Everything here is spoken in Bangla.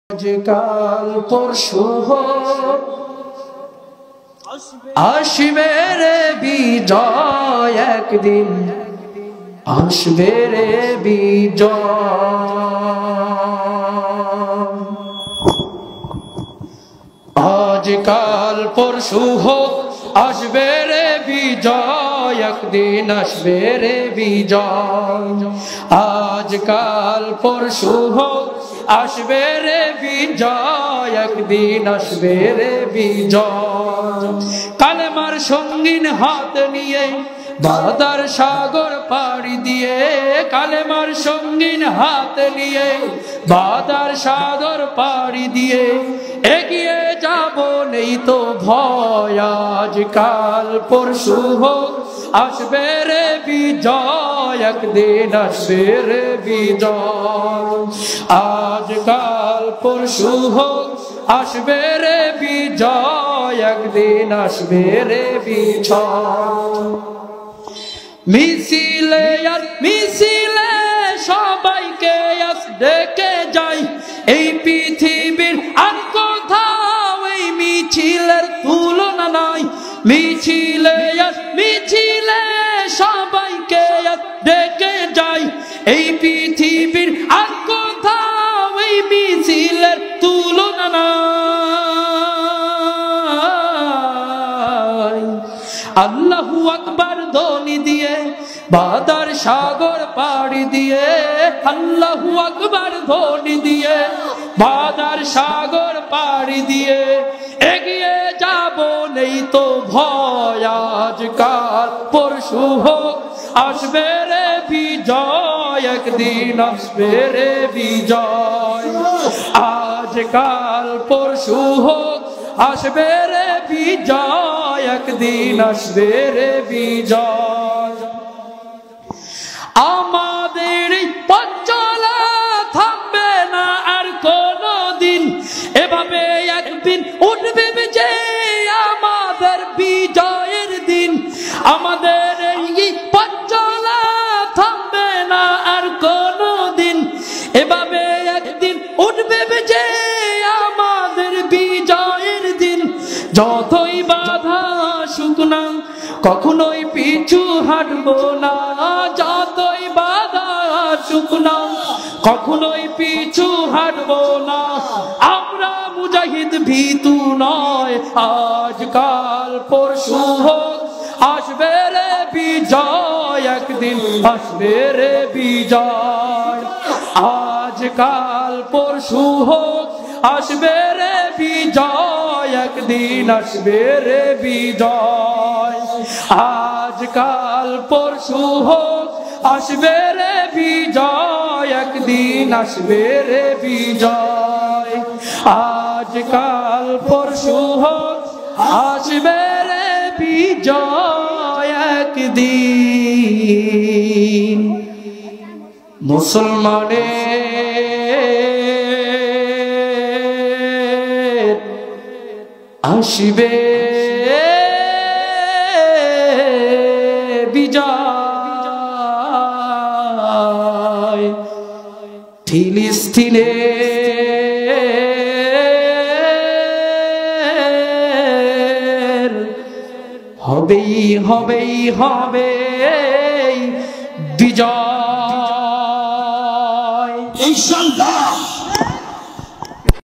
আজকাল পরশু আসবে রে বিজয়, একদিন আসবে রে বিজয়। আজকাল পরশু আসবে রে বিজয়, একদিন আসবে রে বিজয়। আজকাল পরশু আসবে রে বিজয়, একদিন আসবে রে বিজয়। কালেমার সঙ্গীন হাত নিয়ে বাদার সাগর পাড়ি দিয়ে, কালেমার সঙ্গীন হাত নিয়ে বাদার সাগর পাড়ি দিয়ে এগিয়ে যাব, নেই তো ভয়। আজকাল পরশু আসবে রে বিজয়, একদিন আসবে রে বিজয়। আজকাল পরশু আসবে রে বিজয়, একদিন আসবে রে বিজয়। মিছিলে আর মিছিলে সবাইকে আজ ডেকে যাই, এই পৃথিবীর আর কোথাও এই মিছিলের তুলনা নাই। মিছিলে আর মিছিলে সবাইকে আজ ডেকে যাই, এই পৃথিবীর আর কোথাও এই মিছিলের তুলনা নাই। আল্লাহু আকবার ধ্বনি দিয়ে বাদার সাগর পাড়ি দিয়ে, আল্লাহু আকবার ধ্বনি দিয়ে বাদার সাগর পাড়ি দিয়ে এগিয়ে যাব, নেই তো ভয়। আজকাল পরশু আসবে রে বিজয়, একদিন আসবে রে বিজয়। আজকাল পরশু আসবে রে বিজয়, একদিন আসবে রে বিজয়। আমাদের পথ চলা থামবে না আর কোনো দিন, এভাবে একদিন উঠবে যে আমাদের বিজয়ের দিন। আমাদের এই পথ চলা থামবে না আর কোনো দিন, এভাবে একদিন উঠবে যে আমাদের বিজয়ের দিন। যতই বাধা আসুক না কখনোই পিছু হাঁটবো না, যতই বাধা আসুক না কখনোই পিছু হাঁটবো না। আমরা মুজাহিদ ভীতু নয়। আজকাল পরশু আসবে রে বিজয়, একদিন আসবে রে বিজয়। আজকাল পরশু আসবে রে বিজয়, একদিন আসবে রে বিজয়। আজকাল পরশু আসবে রে বিজয়, একদিন আসবে রে বিজয়। আজকাল পরশু আসবে রে বিজয়, একদিন মুসলমানের আসবে বিজয়। ফিলিস্তিনে হবেই হবেই হবে বিজয়।